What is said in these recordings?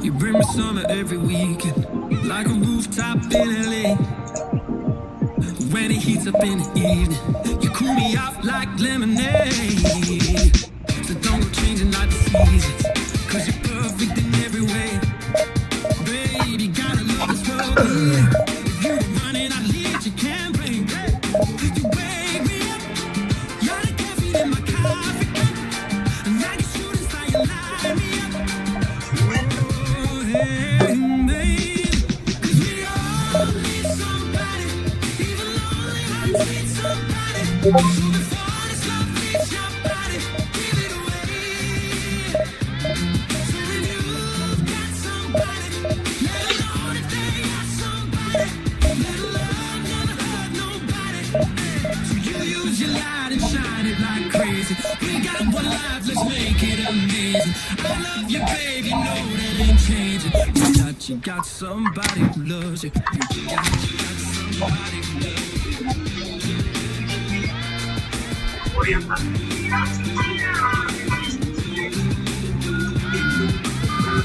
You bring me summer every weekend, like a rooftop in LA. When it heats up in the evening, you cool me off like lemonade. So don't go changing like the seasons, 'cause you're perfect in every way. Baby, gotta love this world. If you were running, I'd lead your campaign. You wake me up, you're the caffeine in my coffee cup. And like a shooting star, you light me up. Oh, hey, baby, 'cause we all need somebody, even lonely hearts need somebody. So before this love leaves your body, give it away. So when you've got somebody, let them know that they got somebody. Let love never hurt nobody. So you use your light and shine it like crazy. We got one life, let's make it amazing. I love you, baby, no, that ain't changing. You got somebody who loves you. You got somebody who loves you.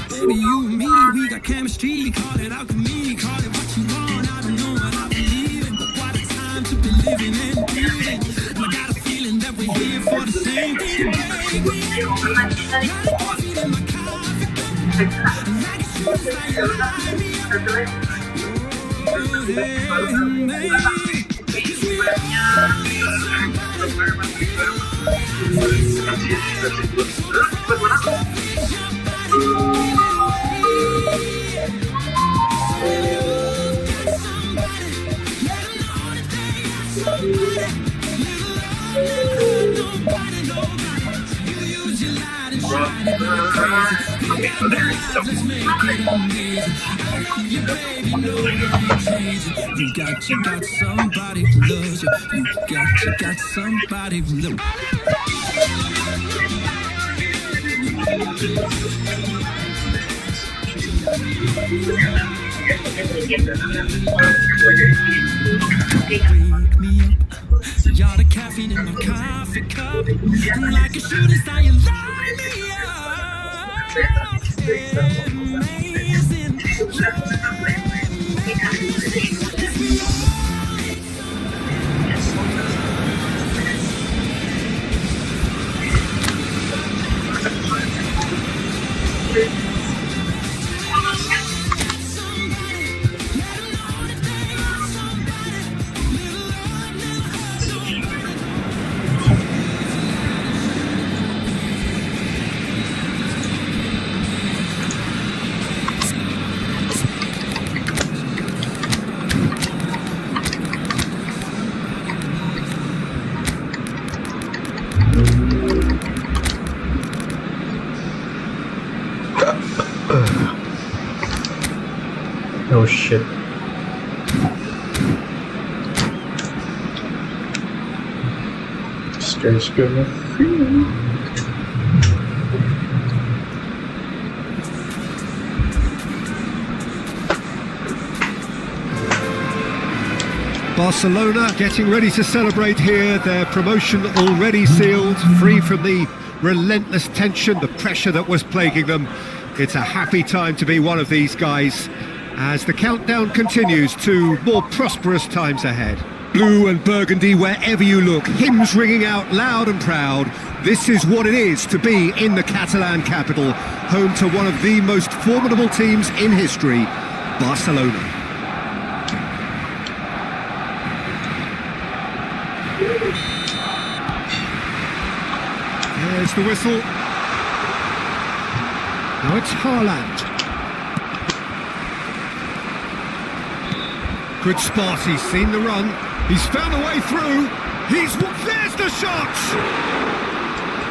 Baby, you and me, we got chemistry. Call it alchemy, call it what you want. I don't know what I believe in, but what a time to be living and breathing. I got a feeling that we're here for the same thing. Baby, like coffee in my coffee cup, like a shooting star, you light me up. Oh, hey, baby, 'cause we all need somebody. You got somebody who loves you. You got somebody who loves you. Wake me up, you're the caffeine in my coffee cup. And like a shooting star, you light me up. Amazing. Oh shit. Scares good. Barcelona getting ready to celebrate here, their promotion already sealed, free from the relentless tension, the pressure that was plaguing them. It's a happy time to be one of these guys as the countdown continues to more prosperous times ahead. Blue and burgundy wherever you look, hymns ringing out loud and proud. This is what it is to be in the Catalan capital, home to one of the most formidable teams in history, Barcelona. There's the whistle. Now it's Haaland. Good spot, he's seen the run. He's found a way through. There's the shot!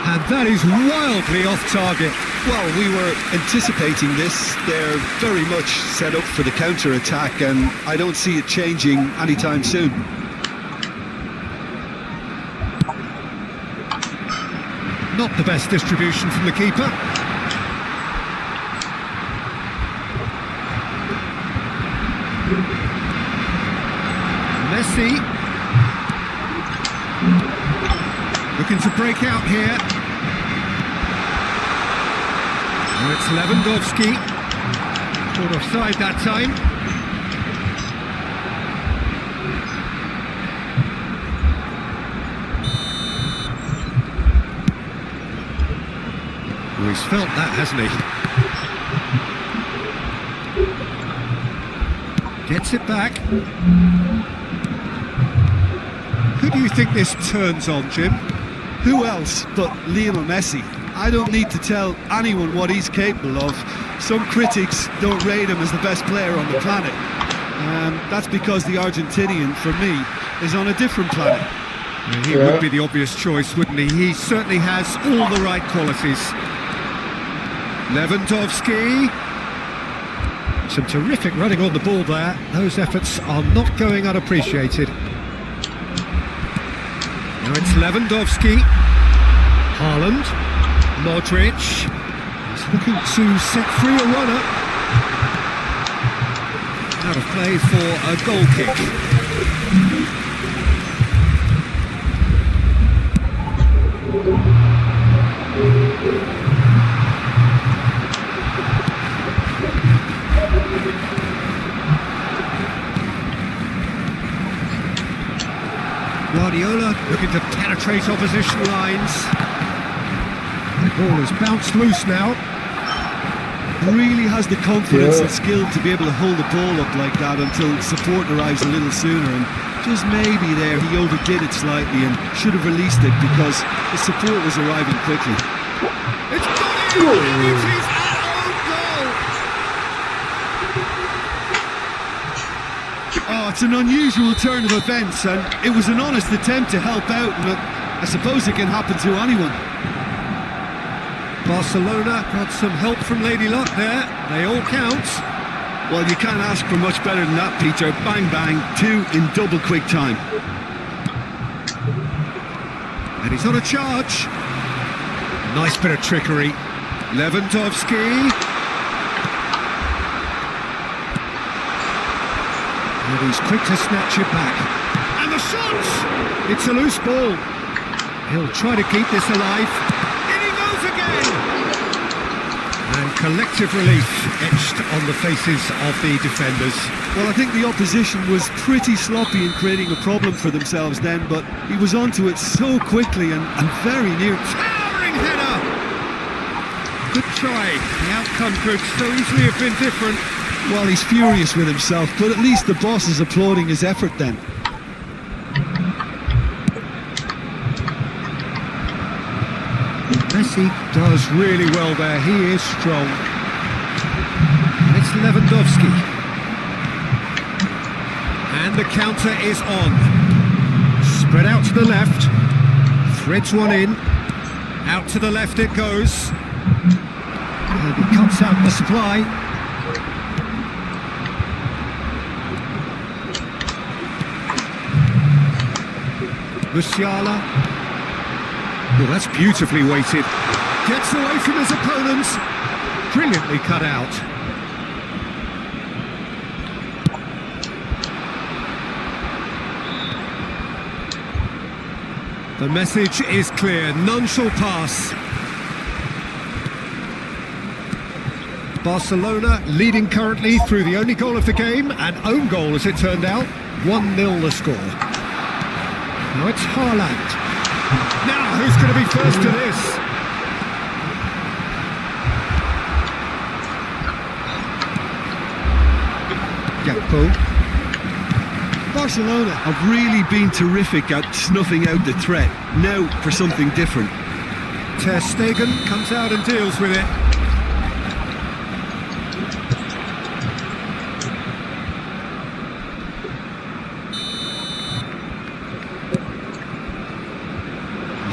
And that is wildly off target. Well, we were anticipating this. They're very much set up for the counter-attack, and I don't see it changing anytime soon. Not the best distribution from the keeper. Messi. Looking to break out here. Now it's Lewandowski. Caught offside that time. Well, he's felt that, hasn't he? Gets it back. Who do you think this turns on, Jim? Who else but Lionel Messi? I don't need to tell anyone what he's capable of. Some critics don't rate him as the best player on the planet. That's because the Argentinian, for me, is on a different planet. Yeah, he would be the obvious choice, wouldn't he? He certainly has all the right qualities. Lewandowski. Some terrific running on the ball there. Those efforts are not going unappreciated. Now it's Lewandowski. Haaland. Modric. He's looking to set free a runner. Out of play for a goal kick. Guardiola looking to penetrate opposition lines. The ball is bounced loose now. Really has the confidence and skill to be able to hold the ball up like that until support arrives a little sooner, and just maybe there he overdid it slightly and should have released it because the support was arriving quickly. It's got in! It's his own goal! Oh, it's an unusual turn of events, and it was an honest attempt to help out, and I suppose it can happen to anyone. Barcelona got some help from Lady Luck there. They all count. Well, you can't ask for much better than that, Peter. Bang, bang, two in double quick time. And he's on a charge. Nice bit of trickery. Lewandowski. And he's quick to snatch it back. And the shot! It's a loose ball. He'll try to keep this alive. In he goes again! And collective relief etched on the faces of the defenders. Well, I think the opposition was pretty sloppy in creating a problem for themselves then, but he was onto it so quickly and very near. Towering header! Good try. The outcome could so easily have been different. Well, he's furious with himself, but at least the boss is applauding his effort then. Messi does really well there. He is strong. It's Lewandowski. And the counter is on. Spread out to the left. Threads one in. Out to the left it goes. And he cuts out the supply. Musiala. Oh, that's beautifully weighted. Gets away from his opponents. Brilliantly cut out. The message is clear. None shall pass. Barcelona leading currently through the only goal of the game, an own goal as it turned out. 1-0 the score. Now it's Haaland. Now, who's going to be first to this? Gakpo. Barcelona have really been terrific at snuffing out the threat. Now for something different. Ter Stegen comes out and deals with it.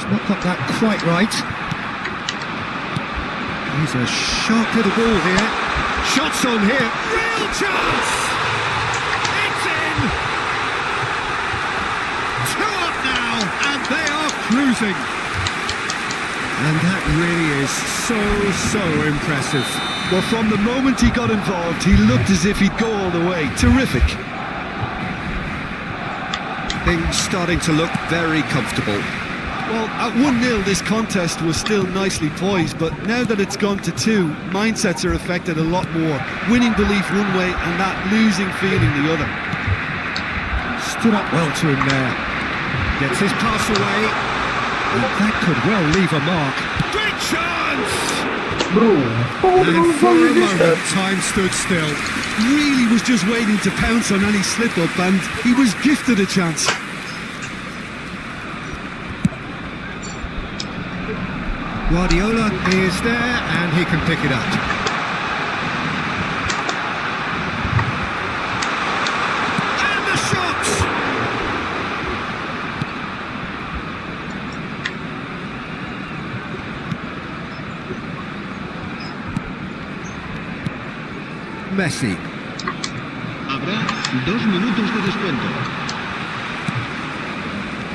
Not got that quite right. He's a sharp little ball here. Shots on here. Real chance! It's in! 2 up now, and they are cruising. And that really is so impressive. Well, from the moment he got involved, he looked as if he'd go all the way. Terrific. Things starting to look very comfortable. Well, at 1-0 this contest was still nicely poised, but now that it's gone to 2, mindsets are affected a lot more. Winning belief one way and that losing feeling the other. Stood up well to him there. Gets his pass away. And that could well leave a mark. Great chance! And for a moment, time stood still. Really was just waiting to pounce on any slip-up, and he was gifted a chance. Guardiola is there and he can pick it up. And the shot! Messi. Habrá 2 minutos de descuento.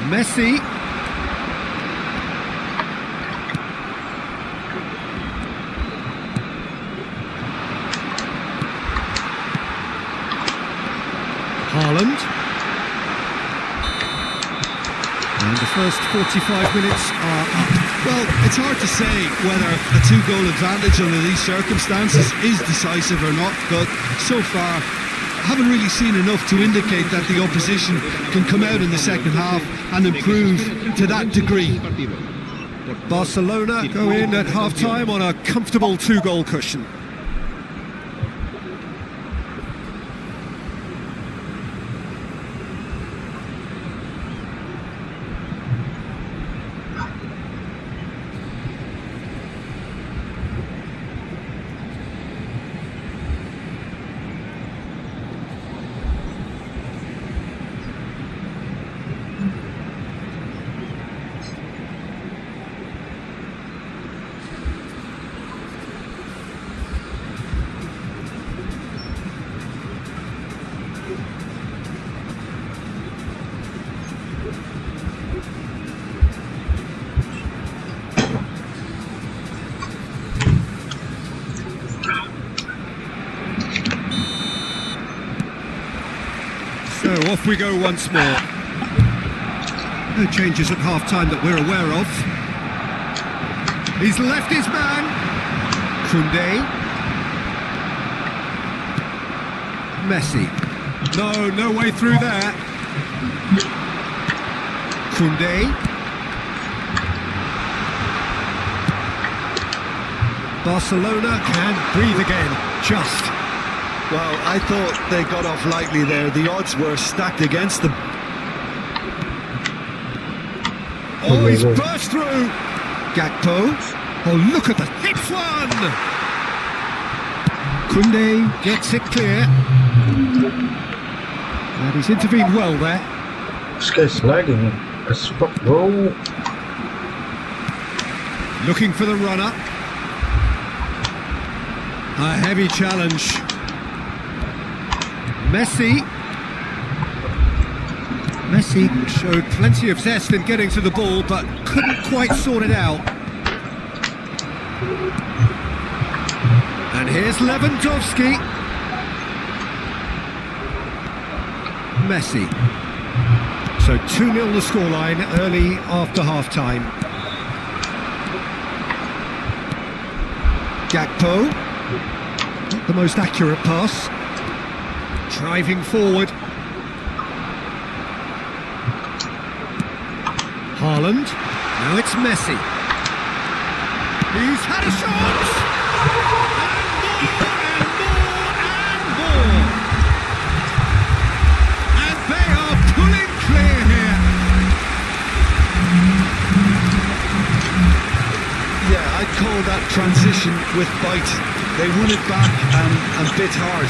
Messi. Haaland. And the first 45 minutes are up. Well, it's hard to say whether a 2-goal advantage under these circumstances is decisive or not, but so far I haven't really seen enough to indicate that the opposition can come out in the second half and improve to that degree. Barcelona go in at half-time on a comfortable 2-goal cushion. So off we go once more. No changes at half-time that we're aware of. He's left his man. Koundé. Messi. No way through there. Koundé. Barcelona can breathe again, just. Well, I thought they got off lightly there. The odds were stacked against them. Oh, he's burst through. Gakpo. Oh, look at the hit one. Koundé gets it clear. And he's intervened well there. This guy's lagging. Stop, bro. Looking for the runner. A heavy challenge. Messi showed plenty of zest in getting to the ball, but couldn't quite sort it out. And here's Lewandowski. Messi. So 2-0 the scoreline early after half-time. Gakpo. Not the most accurate pass. Driving forward. Haaland. Now it's Messi. He's had a shot! And more! And they are pulling clear here. Yeah, I'd call that transition with bite. They won it back and bit hard.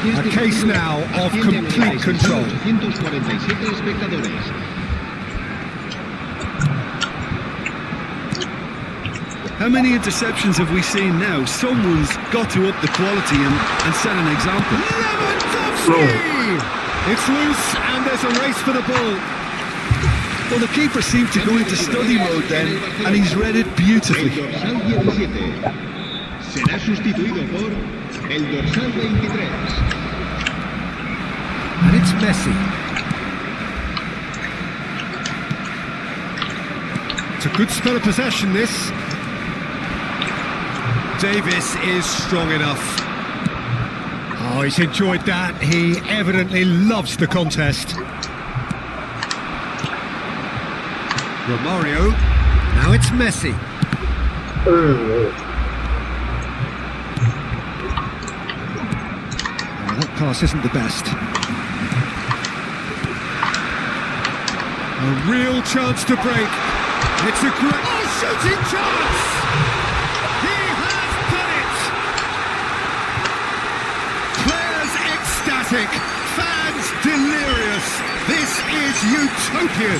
A case now of complete control. How many interceptions have we seen now? Someone's got to up the quality and set an example. Lewandowski! It's loose and there's a race for the ball. Well, the keeper seemed to go into study mode then, and he's read it beautifully. El dorsal 17 será sustituido por el dorsal 23. And it's Messi. It's a good spell of possession, this. Davis is strong enough. Oh, he's enjoyed that. He evidently loves the contest. Romario. Now it's Messi. Oh, that pass isn't the best. A real chance to break. It's a great... Oh, shooting chance! He has done it! Players ecstatic, fans delirious. This is utopian.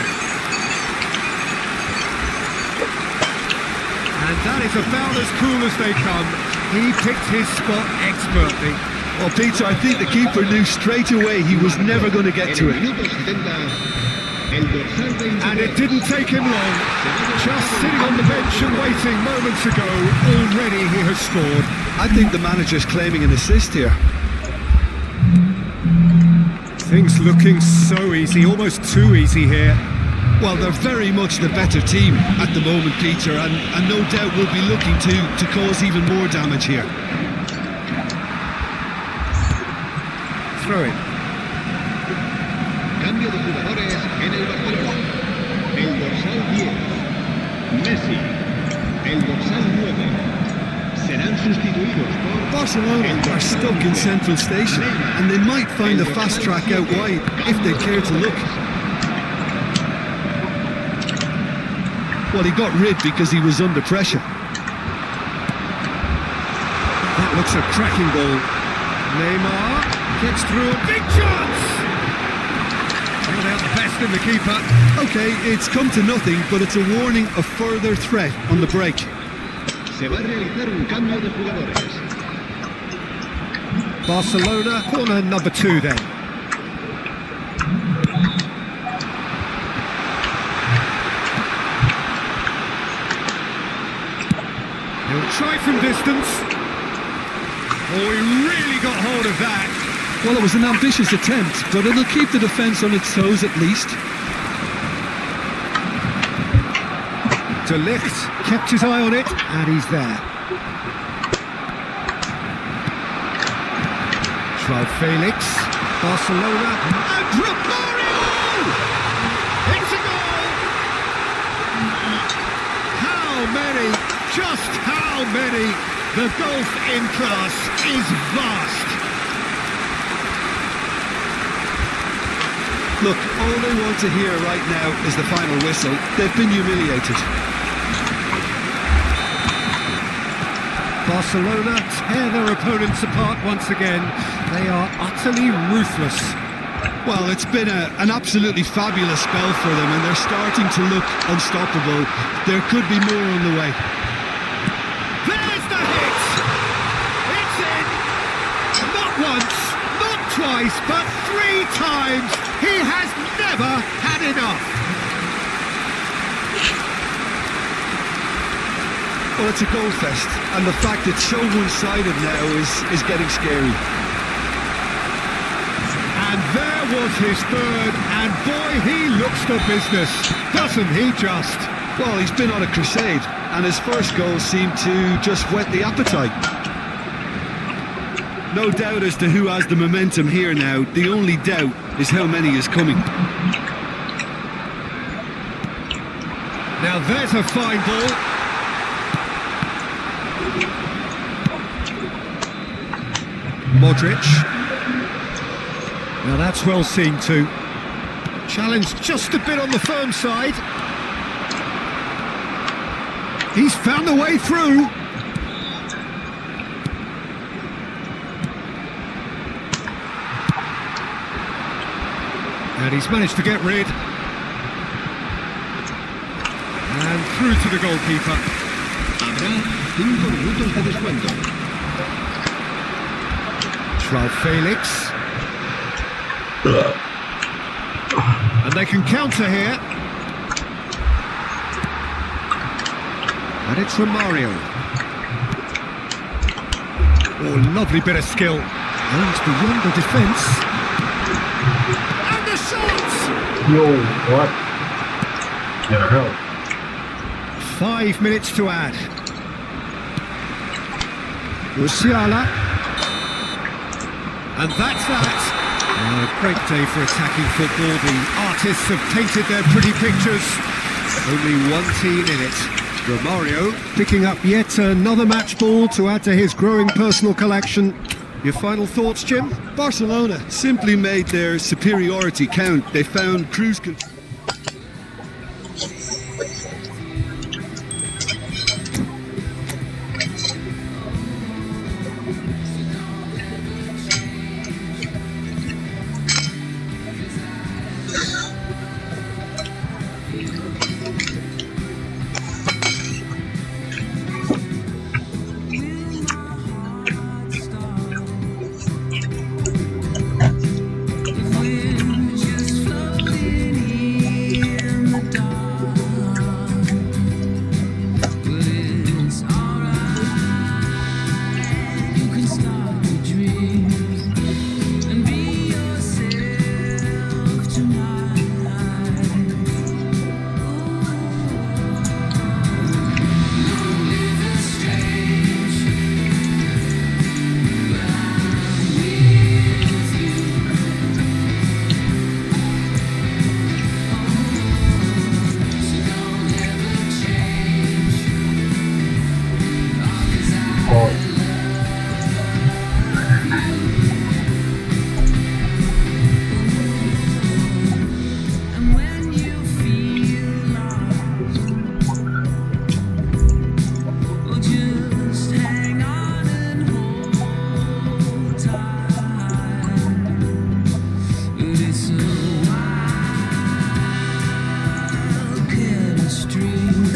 And that is about as cool as they come. He picked his spot expertly. Well, Peter, I think the keeper knew straight away he was never going to get to En el it. minuto 70, el dorsal 23. And it didn't take him long. Just sitting on the bench and waiting moments ago, already he has scored. I think the manager's claiming an assist here. Things looking so easy, almost too easy here. Well, they're very much the better team at the moment, Peter, and no doubt will be looking to cause even more damage here. Throw it. Cambio de jugadores en el Barcelona. El dorsal 10, Messi. El dorsal 9 serán sustituidos por... Barcelona are stuck in Central Station, and they might find a fast track out wide if they care to look. Well, he got rid because he was under pressure. That looks a cracking ball. Neymar gets through a big chance! Not out the best in the keeper. Okay, it's come to nothing, but it's a warning of further threat on the break. Se va a realizar un cambio de jugadores. Barcelona, corner number 2 then. He'll try from distance. Oh, he really got hold of that. Well, it was an ambitious attempt, but it'll keep the defence on its toes at least. De Ligt kept his eye on it, and he's there. Joao Felix, Barcelona, and Romario! It's a goal! How many? Just how many? The gulf in class is vast. Look, all they want to hear right now is the final whistle. They've been humiliated. Barcelona tear their opponents apart once again. They are utterly ruthless. Well, it's been an absolutely fabulous spell for them, and they're starting to look unstoppable. There could be more on the way. There's the hit! It's in! Not once, not twice, but 3 times! He has never had enough! Well, it's a goal fest, and the fact it's so one-sided now is getting scary. And there was his third, and boy, he looks the business, doesn't he just? Well, he's been on a crusade, and his first goal seemed to just whet the appetite. No doubt as to who has the momentum here now. The only doubt is how many is coming. Now there's a fine ball. Modric. Now that's well seen too. Challenged just a bit on the firm side. He's found the way through. And he's managed to get rid. And through to the goalkeeper. Habrá 5 minutos de descuento. Joao Felix. And they can counter here. And it's Romario. Oh, lovely bit of skill. And beyond the defence. And the shot! Yo, what? Never help. 5 minutes to add. Musiala. And that's that. A great day for attacking football. The artists have painted their pretty pictures. Only one team in it. Romario picking up yet another match ball to add to his growing personal collection. Your final thoughts, Jim? Barcelona simply made their superiority count. They found cruise control.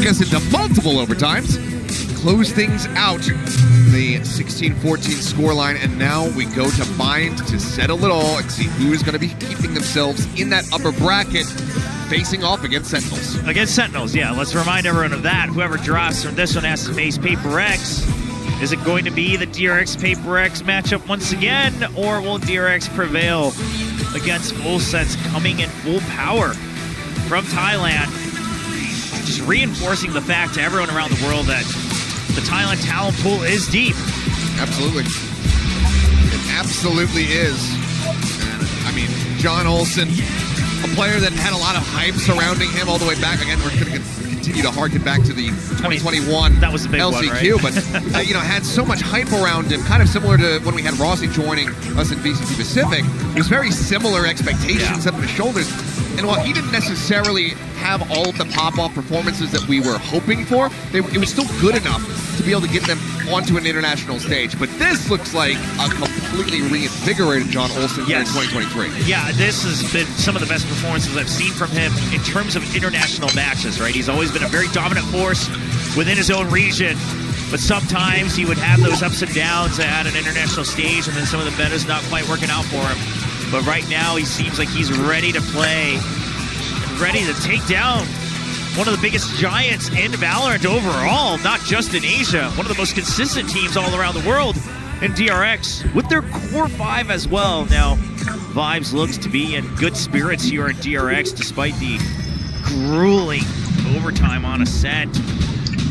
Gets into multiple overtimes, close things out the 16-14 scoreline, and now we go to bind to settle it all and see who is going to be keeping themselves in that upper bracket, facing off against Sentinels. Against Sentinels, yeah. Let's remind everyone of that. Whoever drops from this one has to face Paper Rex. Is it going to be the DRX Paper Rex matchup once again, or will DRX prevail against Full Sense coming in full power from Thailand? Just reinforcing the fact to everyone around the world that the Thailand talent pool is deep. Absolutely. It absolutely is. And, I mean, John Olsen, a player that had a lot of hype surrounding him all the way back. Again, we're going to continue to harken back to the 2021 that was the big LCQ, one, right? but had so much hype around him, kind of similar to when we had Rossi joining us in VCT Pacific. It was very similar expectations up on his shoulders. And while he didn't necessarily have all of the pop-off performances that we were hoping for, it was still good enough to be able to get them onto an international stage. But this looks like a completely reinvigorated John Olsen in 2023. Yeah, this has been some of the best performances I've seen from him in terms of international matches, right? He's always been a very dominant force within his own region, but sometimes he would have those ups and downs at an international stage, and then some of the meta's not quite working out for him. But right now, he seems like he's ready to play, ready to take down one of the biggest giants in Valorant overall, not just in Asia. One of the most consistent teams all around the world in DRX, with their core 5 as well. Now, Vibes looks to be in good spirits here at DRX, despite the grueling overtime on Ascent.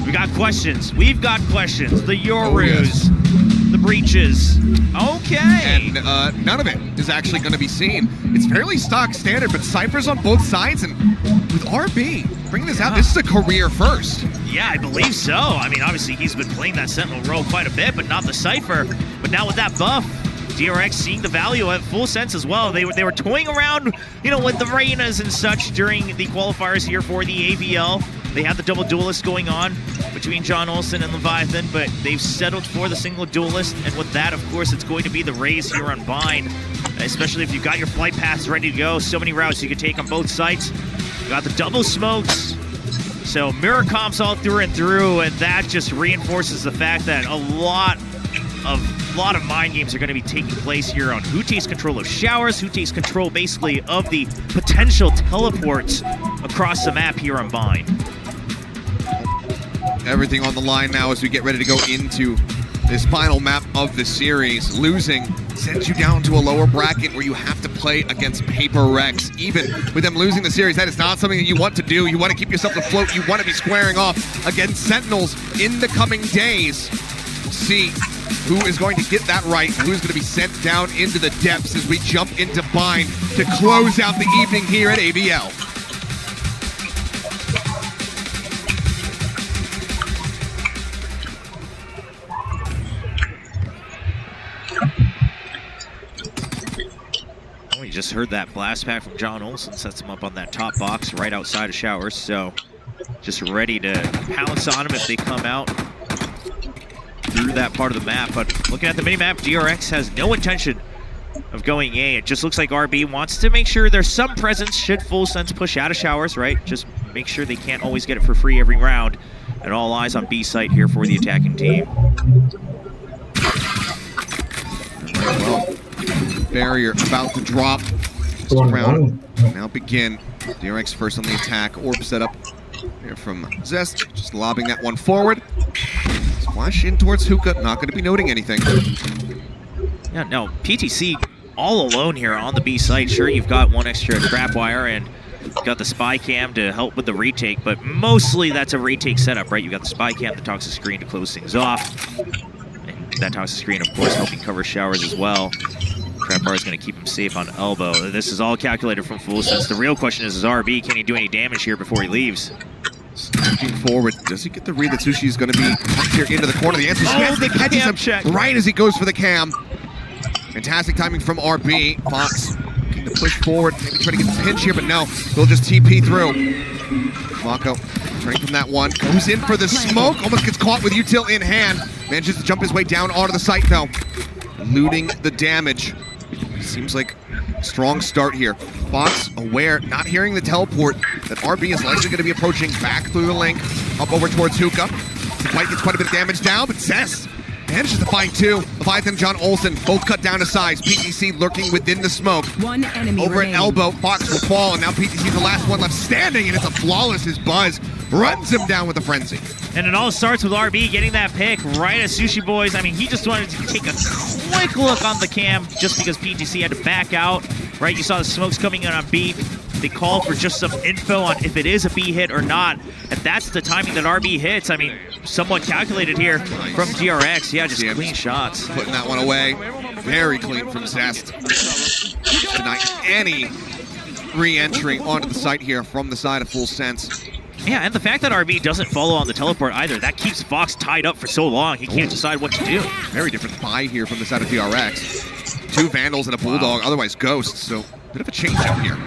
We got questions. We've got questions. The Yorus, the Breaches. Okay. And none of it is actually going to be seen. It's fairly stock standard, but Cypher's on both sides, and with RB bringing this out, this is a career first. Yeah, I believe so. I mean, obviously he's been playing that Sentinel role quite a bit, but not the Cypher. But now with that buff, DRX seeing the value at Full Sense as well. They were toying around, with the Reynas and such during the qualifiers here for the AVL. They had the double duelist going on between John Olsen and Leviathan, but they've settled for the single duelist, and with that, of course, it's going to be the Raze here on Bind, especially if you've got your flight paths ready to go. So many routes you can take on both sites. You got the double smokes, so mirror comps all through and through, and that just reinforces the fact that a lot of mind games are going to be taking place here on who takes control of showers, who takes control basically of the potential teleports across the map here on Bind. everything on the line now as we get ready to go into this final map of the series. Losing sends you down to a lower bracket where you have to play against Paper Rex. Even with them losing the series, that is not something that you want to do. You want to keep yourself afloat. You want to be squaring off against Sentinels in the coming days. We'll see who is going to get that right, who's going to be sent down into the depths as we jump into Bind to close out the evening here at ABL. We just heard that blast pack from John Olsen, sets him up on that top box right outside of Showers, so just ready to pounce on him if they come out through that part of the map. But looking at the mini-map, DRX has no intention of going A. It just looks like RB wants to make sure there's some presence should Full Sense push out of Showers, right? Just make sure they can't always get it for free every round. And all eyes on B site here for the attacking team. Well, barrier about to drop. This round now begin. DRX first on the attack. Orb set up here from Zest. Just lobbing that one forward. Splash in towards Hookah. Not going to be noting anything. Yeah, no, PTC all alone here on the B site. Sure, you've got one extra trap wire and you've got the spy cam to help with the retake, but mostly that's a retake setup, right? You've got the spy cam, the toxic screen to close things off. And that toxic screen, of course, helping cover Showers as well. Trap bar is going to keep him safe on elbow. This is all calculated from Full Sense. The real question is RB, can he do any damage here before he leaves? Looking forward, does he get the read that Sushi is going to be tucked here into the corner? The answer is yes. They catches him check right as he goes for the cam. Fantastic timing from RB. Fox looking to push forward, maybe try to get the pinch here, but no, they'll just TP through. Mako turning from that one, goes in for the smoke, almost gets caught with util in hand. Manages to jump his way down onto the site though, eluding the damage. Seems like a strong start here. Fox aware, not hearing the teleport, that RB is likely going to be approaching back through the link, up over towards Hookah. The fight gets quite a bit of damage down, but Zest manages to find two. Leviathan and John Olsen both cut down to size. PTC lurking within the smoke. One enemy over remaining. at elbow, Fox will fall, and now PTC is the last one left standing, and it's a flawless as Buzz runs him down with a frenzy. And it all starts with RB getting that pick right as Sushi Boys. I mean, he just wanted to take a quick look on the cam just because PTC had to back out, right? You saw the smokes coming in on B. They called for just some info on if it is a B hit or not. And that's the timing that RB hits. I mean, somewhat calculated here from DRX. Yeah, just clean shots. Putting that one away. Very clean from Zest. Deny any re-entry onto the site here from the side of Full Sense. Yeah, and the fact that RB doesn't follow on the teleport either, that keeps Fox tied up for so long, he can't decide what to do. Very different buy here from the side of DRX. Two Vandals and a Bulldog, otherwise Ghosts, so bit of a change up here.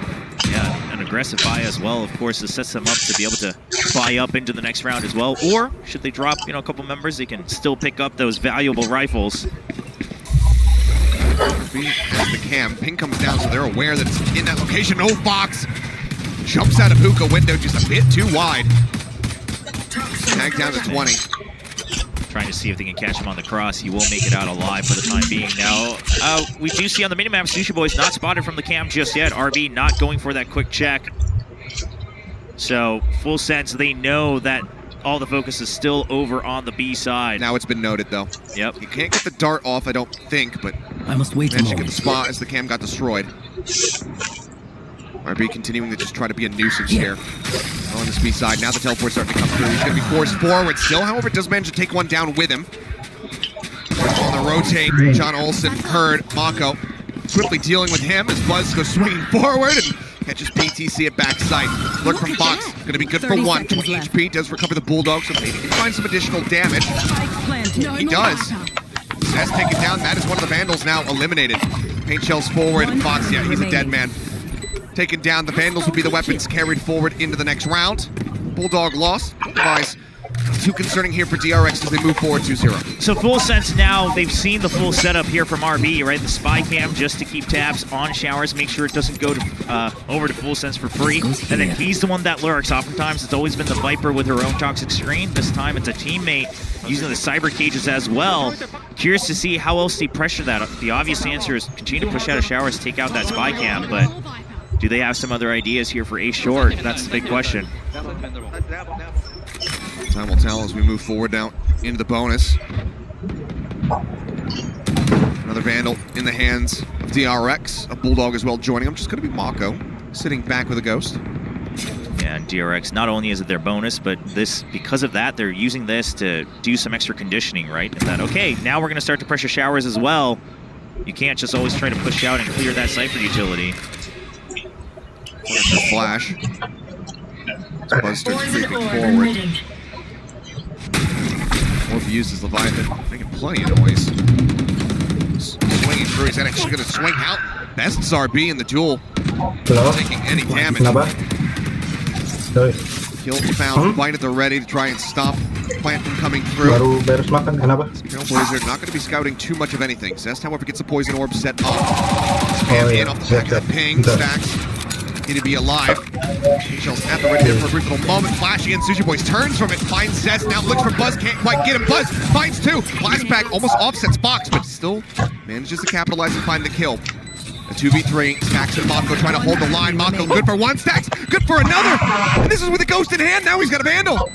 Yeah, an aggressive buy as well, of course. This sets them up to be able to buy up into the next round as well. Or, should they drop, a couple members, they can still pick up those valuable rifles. RB has the cam. Ping comes down, so they're aware that it's in that location. Oh, Fox jumps out of Hookah window just a bit too wide. Tag down to 20. Trying to see if they can catch him on the cross. He will make it out alive for the time being. Now, we do see on the minimap, Sushi Boys not spotted from the cam just yet. RB not going for that quick check. So, Full Sense, they know that all the focus is still over on the B side. Now it's been noted, though. Yep. You can't get the dart off, I don't think, but I must wait a managed to moment. get the spot as the cam got destroyed. RB continuing to just try to be a nuisance here on this B side. Now the teleport's starting to come through. He's going to be forced forward still. However, does manage to take one down with him. On the rotate, John Olsen heard Mako swiftly dealing with him as Buzz goes swinging forward and catches PTC at backside. Lurk from Fox. Going to be good for 1. 20 HP. Does recover the Bulldog, so maybe he can find some additional damage. He does. Zest taken down. That is one of the Vandals now eliminated. Paint shells forward. Fox, yeah, he's a dead man. Taken down. The Vandals will be the weapons carried forward into the next round. Bulldog lost. Otherwise, too concerning here for DRX as they move forward 2-0. So Full Sense now, they've seen the full setup here from RB, right? The spy cam just to keep tabs on Showers, make sure it doesn't go to over to Full Sense for free. And then he's the one that lurks. Oftentimes, it's always been the Viper with her own toxic screen. This time, it's a teammate using the cyber cages as well. Curious to see how else they pressure that. The obvious answer is continue to push out of Showers, take out that spy cam, but do they have some other ideas here for A short? That's the big question. Time will tell as we move forward now into the bonus. Another Vandal in the hands of DRX. A Bulldog as well joining him. Just going to be Mako sitting back with a Ghost. Yeah, and DRX, not only is it their bonus, but because of that, they're using this to do some extra conditioning, right? And that, okay, now we're going to start to pressure showers as well. You can't just always try to push out and clear that Cypher utility. Flash. Buzz starts creeping forward. Orb uses Leviathan, making plenty of noise. Swinging through, he's actually going to swing out. Best RB in the duel. Kenapa? Taking any damage. Kenapa? Sorry. Kill found, Bind at the ready to try and stop Plant from coming through. Baru beres makan, kenapa? Trailblazer not going to be scouting too much of anything. Zest, however, gets the Poison Orb set up. Oh, Spam yeah. in off the back of the ping. Stacks. Need to be alive. Shells at the ready there for a brief little moment. Flashing in. Sushi Boys turns from it. Finds Zest. Now looks for Buzz. Can't quite get him. Buzz finds two. Blast back almost offsets Box, but still manages to capitalize and find the kill. A 2v3. Stacks and Mako trying to hold the line. Mako good for one. Stacks good for another. And this is with a Ghost in hand. Now he's got a Vandal.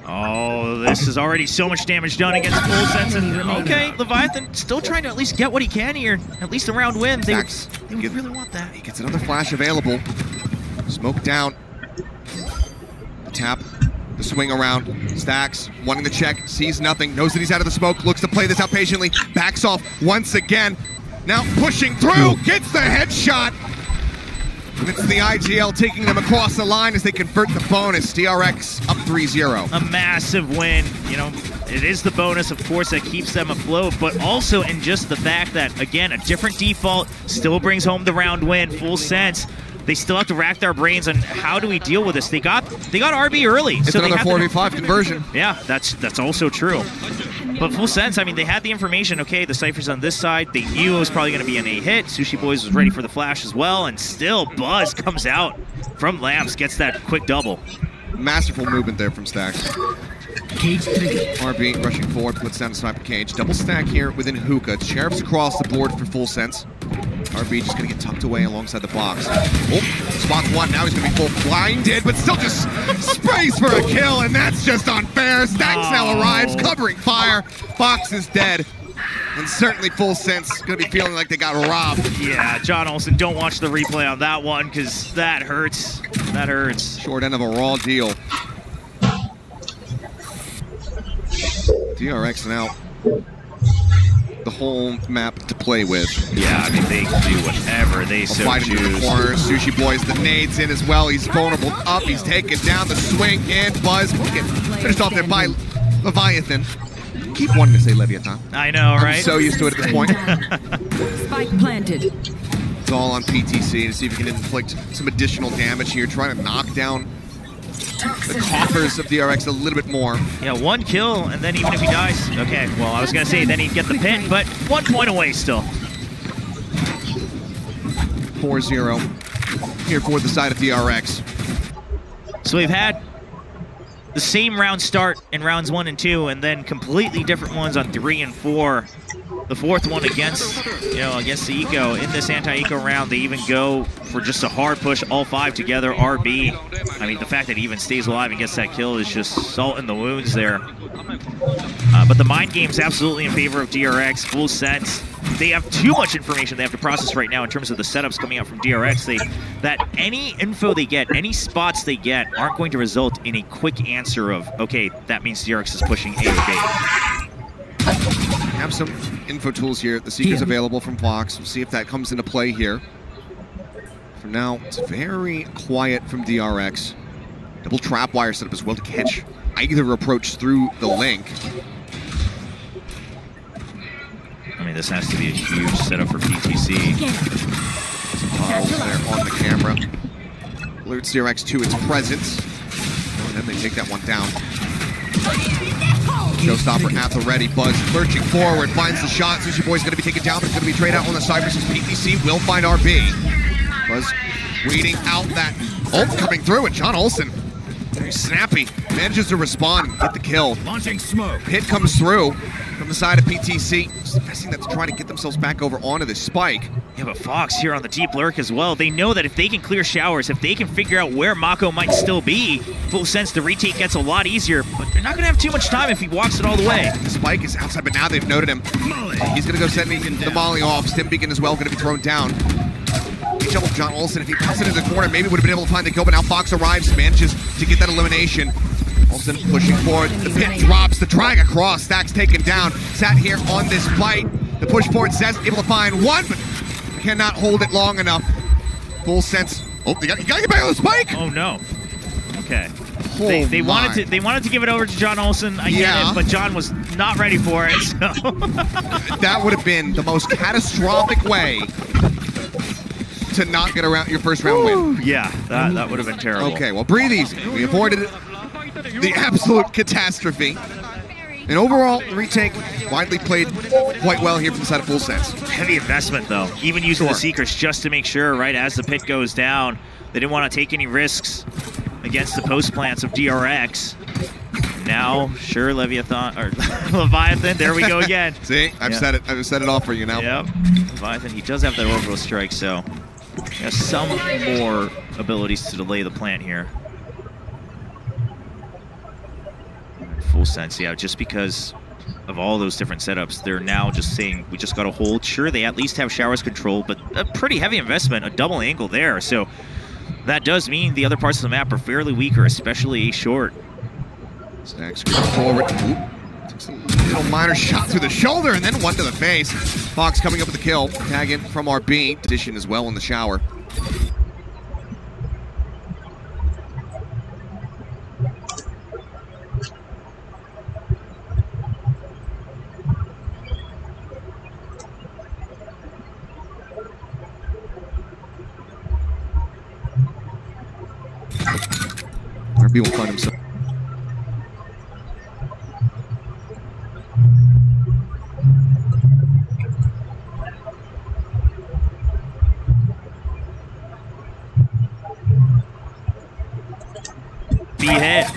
Oh, this is already so much damage done against Full Sense. And okay, Leviathan still trying to at least get what he can here. At least a round win. They would really want that. He gets another flash available. Smoke down. The tap. The swing around. Stacks wanting to check. Sees nothing. Knows that he's out of the smoke. Looks to play this out patiently. Backs off once again. Now pushing through. Gets the headshot. And it's the IGL taking them across the line as they convert the bonus. DRX up 3-0. A massive win. You know, it is the bonus, of course, that keeps them afloat, but also in just the fact that, again, a different default still brings home the round win. Full Sense. They still have to rack their brains on how do we deal with this. They got RB early. It's so another 4v5 conversion. Yeah, that's also true. But Full Sense, I mean, they had the information. Okay, the Cypher's on this side. They knew it was probably going to be an A hit. Sushi Boys was ready for the flash as well, and still Buzz comes out from Lamps, gets that quick double. Masterful movement there from Stacks. RB rushing forward, puts down the sniper cage. Double stack here within Hookah. Sheriffs across the board for Full Sense. RB just going to get tucked away alongside the box. Oh, spots one. Now he's going to be full blinded, but still just sprays for a kill, and that's just unfair. Stacks now arrives, covering fire. Fox is dead. And certainly Full Sense going to be feeling like they got robbed. Yeah, John Olsen, don't watch the replay on that one, because that hurts. That hurts. Short end of a raw deal. DRX now the whole map to play with. Yeah, I mean, they can do whatever they so Fight into the choose. corner. Sushi Boys, the nades in as well. He's vulnerable up. He's taken down. The swing in. Buzz get finished off there by Leviathan. Keep wanting to say Leviathan. I know, right? I'm so used to it at this point. Spike planted. It's all on PTC to see if he can inflict some additional damage here, trying to knock down the coffers of DRX a little bit more. Yeah, one kill, and then even if he dies, okay, well, I was going to say then he'd get the pin, but 1 point away still. 4-0 here for the side of DRX. So we've had the same round start in rounds 1 and 2, and then completely different ones on 3 and 4. The fourth one against the Eco. In this anti-Eco round, they even go for just a hard push, all 5 together, RB. I mean, the fact that he even stays alive and gets that kill is just salt in the wounds there. But the mind game's absolutely in favor of DRX. Full Sense. They have too much information they have to process right now in terms of the setups coming out from DRX. That any info they get, any spots they get, aren't going to result in a quick answer of, okay, that means DRX is pushing A or B. Have some info tools here. The Seeker's available from Fox. We'll see if that comes into play here. For now, it's very quiet from DRX. Double trap wire set up as well to catch either approach through the link. I mean, this has to be a huge setup for PTC. Some bottles there on the camera. Alerts DRX to its presence. And then they take that one down. Showstopper at the ready. Buzz lurching forward, finds the shot. Sushi Boy's going to be taken down, but it's going to be trade out on the side versus PTC. Will find RB. Buzz waiting out that ult coming through, and John Olsen Very snappy. Manages to respond and get the kill. Launching smoke. Hit comes through from the side of PTC. Just pressing that to try to get themselves back over onto this spike. Yeah, but Fox here on the deep lurk as well. They know that if they can clear showers, if they can figure out where Mako might still be, full sense the retake gets a lot easier, but they're not going to have too much time if he walks it all the way. The spike is outside, but now they've noted him. He's going to go setting the molly off. Stim Beacon as well going to be thrown down. Double John Olsen, if he pops it into the corner, maybe would have been able to find the kill, but now Fox arrives, manages to get that elimination. Olsen pushing forward, the pit drops, the drag across, Stack's taken down, sat here on this fight. The push forward says able to find one, but cannot hold it long enough. Full sense. Oh, you gotta get back on the spike! Oh no. Okay. Oh, They wanted to give it over to John Olsen, I get it, but John was not ready for it, so. That would have been the most catastrophic way to not get around your first round win. Yeah, that would have been terrible. Okay, well, breathe easy. We avoided the absolute catastrophe. And overall, the retake widely played quite well here from the side of Full Sense. Heavy investment, though. Even using the Seekers just to make sure, right, as the pit goes down, they didn't want to take any risks against the post plants of DRX. Now, sure, Leviathan, or Leviathan, there we go again. See, I've set it off for you now. Yep, Leviathan, he does have that orbital strike, so he has some more abilities to delay the plant here. Full sense, yeah, just because of all those different setups, they're now just saying, we just got to hold. Sure, they at least have showers control, but a pretty heavy investment, a double angle there, so that does mean the other parts of the map are fairly weaker, especially A short. Stacks forward. Takes a little minor shot through the shoulder and then one to the face. Fox coming up with the kill. Tag in from RB. Addition as well in the shower. RB will find himself. Be hit.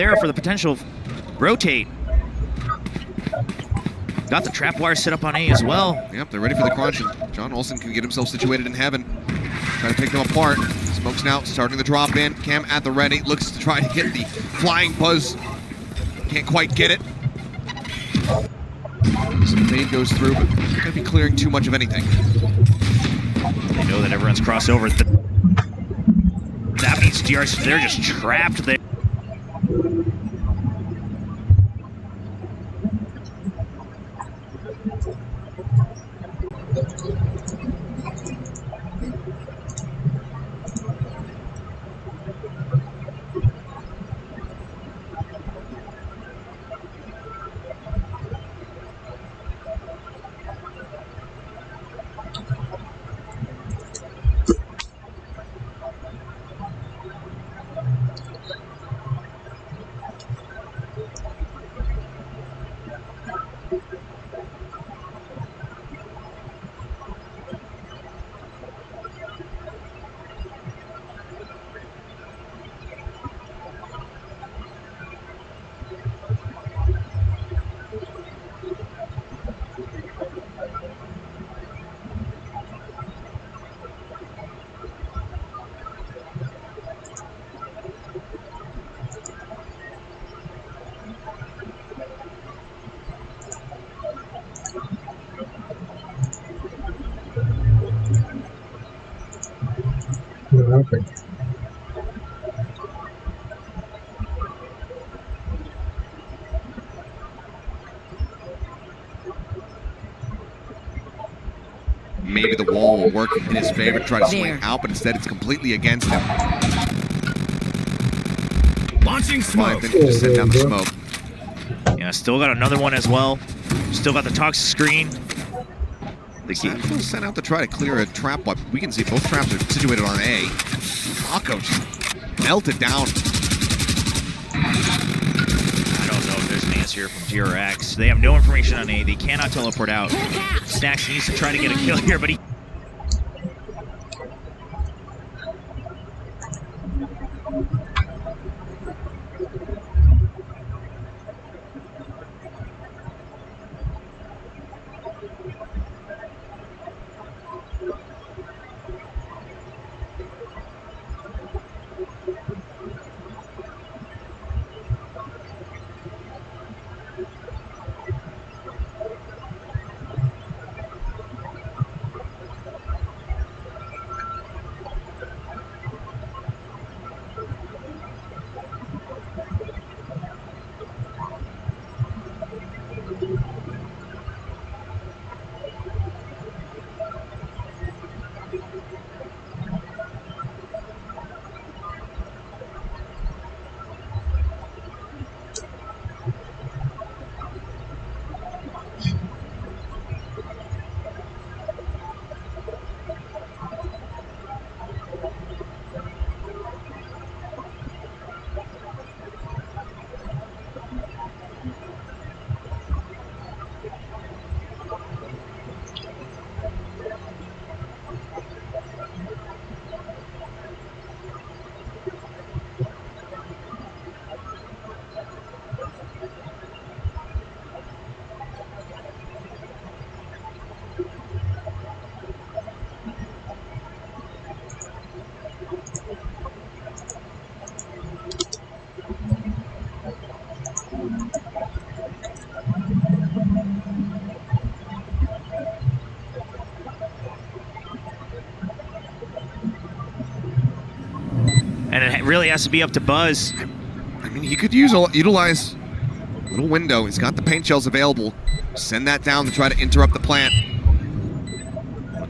there for the potential rotate. Got the trap wire set up on A as well. Yep, they're ready for the crunch, and John Olsen can get himself situated in heaven. Trying to pick them apart. Smokes now starting the drop in. Cam at the ready, looks to try to get the flying Buzz. Can't quite get it. Some fade goes through, but can't be clearing too much of anything. They know that everyone's crossed over. That means DRX, they're just trapped there. Okay. Maybe the wall will work in his favor, try to swing out, but instead it's completely against him. Launching smoke. Then he just sent down the smoke. Yeah, still got another one as well. Still got the toxic screen. Sandful sent out to try to clear a trap, but we can see both traps are situated on A. Taco just melted down. I don't know if there's an answer here from DRX. They have no information on A. They cannot teleport out. Stacks needs to try to get a kill here, but he... And it really has to be up to Buzz. I mean, he could utilize a little window. He's got the paint shells available. Send that down to try to interrupt the plant.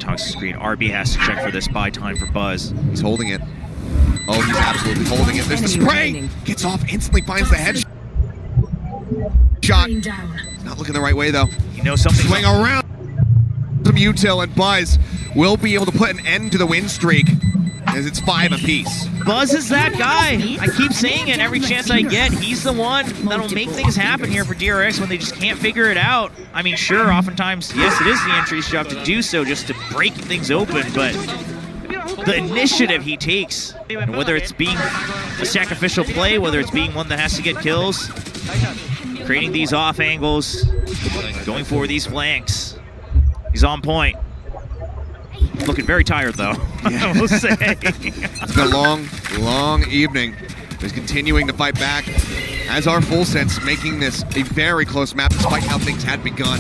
Toxic screen. RB has to check for this buy time for Buzz. He's holding it. Oh, he's absolutely holding it. There's the spray. Gets off, instantly finds the head shot. Not looking the right way, though. You know something. Swing around some util, and Buzz will be able to put an end to the win streak as it's 5 apiece. Buzz is that guy. I keep saying it every chance I get. He's the one that'll make things happen here for DRX when they just can't figure it out. I mean, sure, oftentimes, yes, it is the entry's job to do so, just to break things open, but the initiative he takes, and whether it's being a sacrificial play, whether it's being one that has to get kills, creating these off angles, going for these flanks. He's on point. Looking very tired, though, I will say. It's been a long, long evening. He's continuing to fight back, as are Full Sense, making this a very close map despite how things had begun.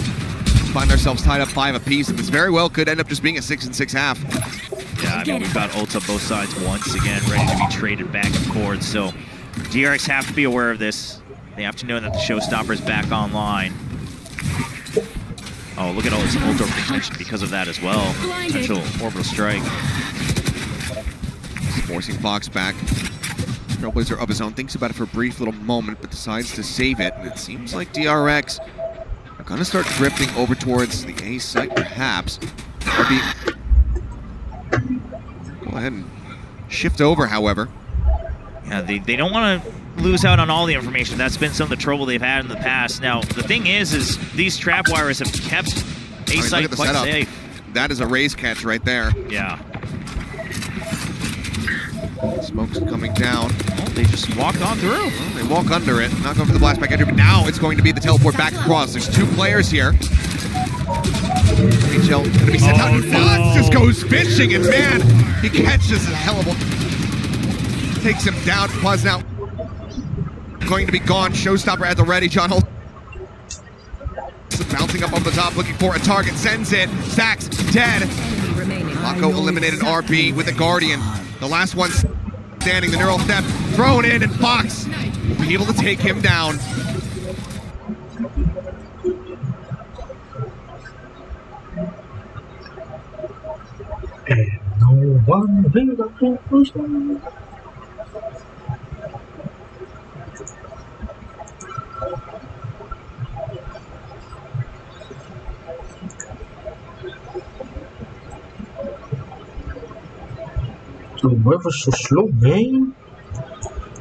Find ourselves tied up 5 apiece, and this very well could end up just being a 6-6 half. Yeah, I mean, we've got ults on both sides once again, ready to be traded back and forth. So DRX have to be aware of this. They have to know that the Showstopper is back online. Oh, look at all this ult potential because of that as well. Potential orbital strike. Forcing Fox back. Trailblazer of his own thinks about it for a brief little moment, but decides to save it. And it seems like DRX are going to start drifting over towards the A site, perhaps. RB. Go ahead and shift over, however. Yeah, they don't want to lose out on all the information. That's been some of the trouble they've had in the past. Now, the thing is these trap wires have kept A site quite safe. That is a raise catch right there. Yeah. Smoke's coming down. Well, they just walked on through. Well, they walk under it, not going for the blast back entry, but now it's going to be the teleport back across. There's 2 players here. HL going to be sent out. Fox just goes fishing, and man, he catches a hell of a... Takes him down. Pause now. Going to be gone. Showstopper at the ready. John Holt bouncing up over the top, looking for a target. Sends it. Stacks dead. Mako eliminated RB with the Guardian. The last one standing. The neural theft thrown in, and Fox will be able to take him down. No one will Dude, why was so slow, man?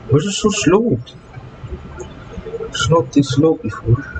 Why is it so slow? It's not this slow before.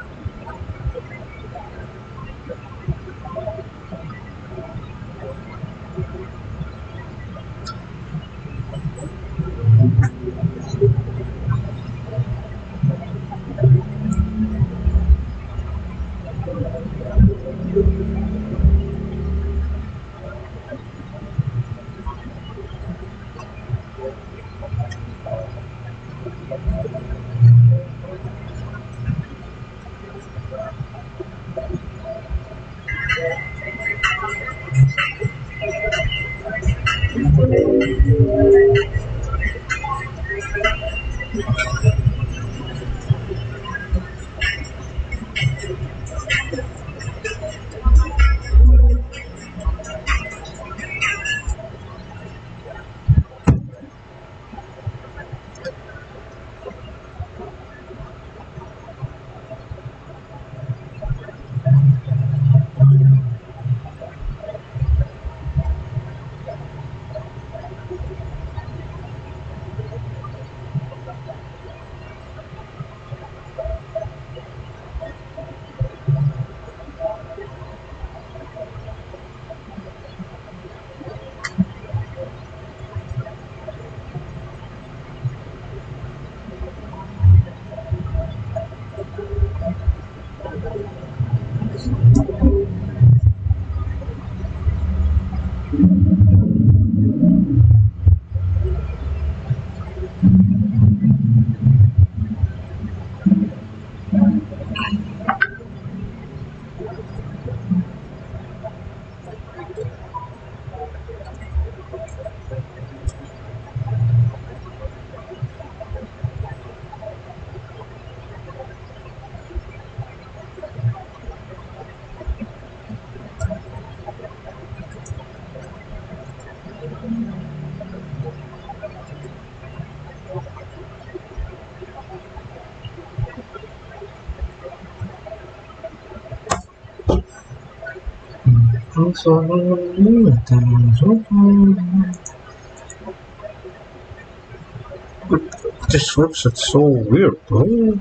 This website's so weird, bro.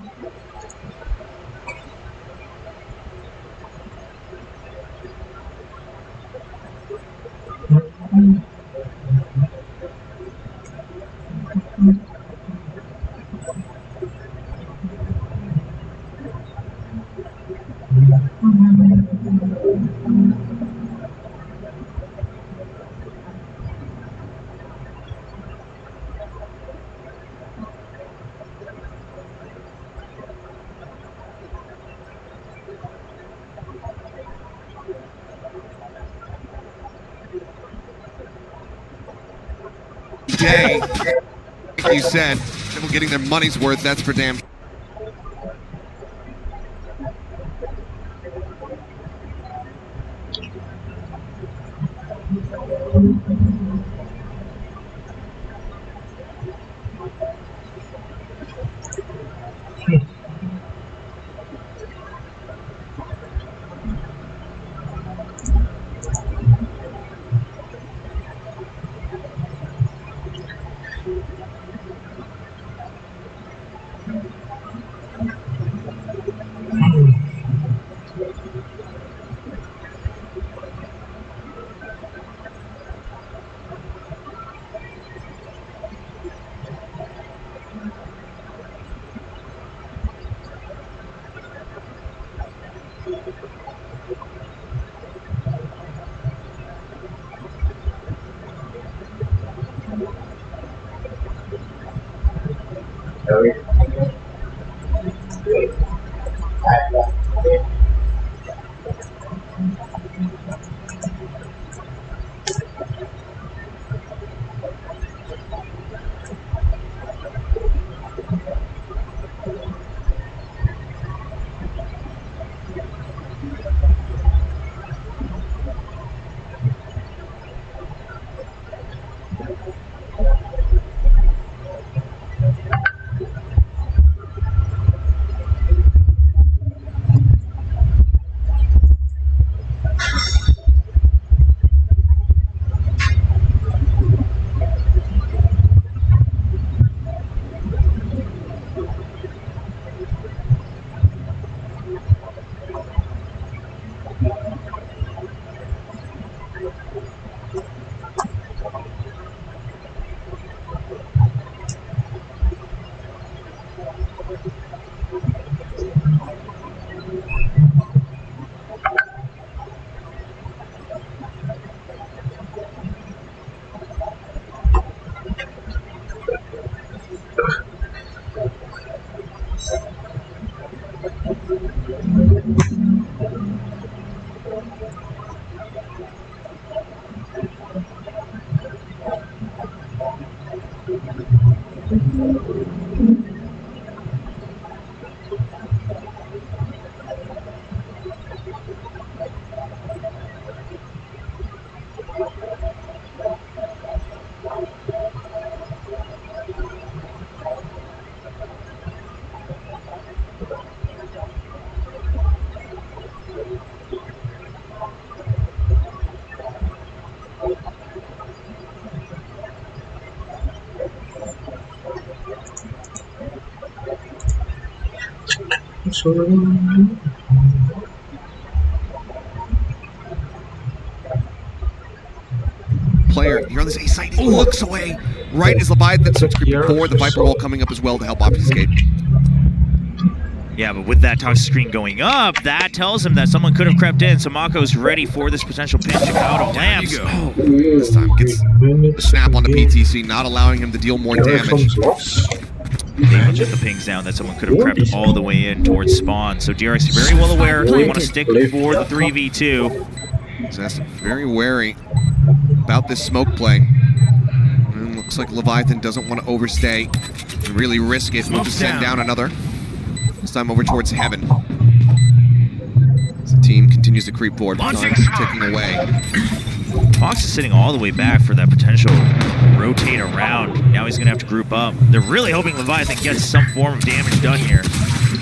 Day, like you said, people getting their money's worth, that's for damn. Player here on this A site, he looks away right as Leviathan starts creeping forward. The Viper wall coming up as well to help obfuscate. Yeah, but with that toxic screen going up, that tells him that someone could have crept in, so Mako's ready for this potential pinch out of Lamps. Oh, this time gets the snap on the PTC, not allowing him to deal more damage. They even took the pings down that someone could have crept all the way in towards spawn. So DRX very well aware they want to stick for the 3v2. So that's very wary about this smoke play. And looks like Leviathan doesn't want to overstay and really risk it. We'll just send down another. This time over towards Heaven. As the team continues to creep forward. Time ticking away. Fox is sitting all the way back for that potential rotate around. Now he's going to have to group up. They're really hoping Leviathan gets some form of damage done here.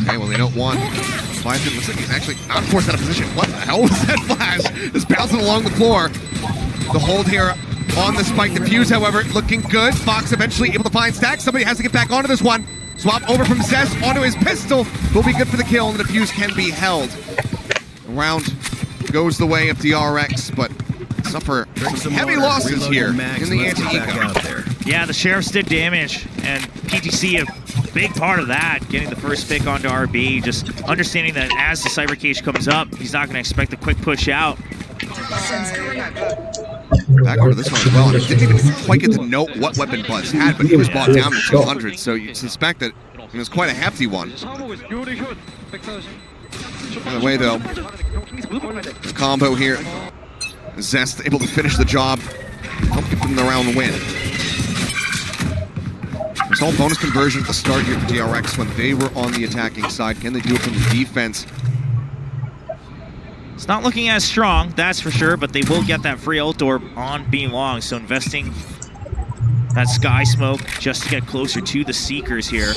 Okay, well, they don't want Leviathan. Looks like he's actually not forced out of position. What the hell was that flash? Just bouncing along the floor. The hold here on the spike defuse, however, looking good. Fox eventually able to find Stack. Somebody has to get back onto this one. Swap over from Zest onto his pistol. Will be good for the kill, and the defuse can be held. The round goes the way of DRX, but suffer heavy losses here in the anti-eco. Yeah, the Sheriffs did damage, and PTC have big part of that, getting the first pick onto RB, just understanding that as the Cyber Cage comes up, he's not going to expect a quick push out. Back over to this one as well. And he didn't even quite get to note what weapon Buzz had, but he was bought down to 200, so you'd suspect that it was quite a hefty one. By the way, though, the combo here, Zest able to finish the job, help give them the round win. It's all bonus conversion at the start here for DRX when they were on the attacking side. Can they do it from the defense? It's not looking as strong, that's for sure, but they will get that free ult orb on being long, so investing that Sky Smoke just to get closer to the Seekers here.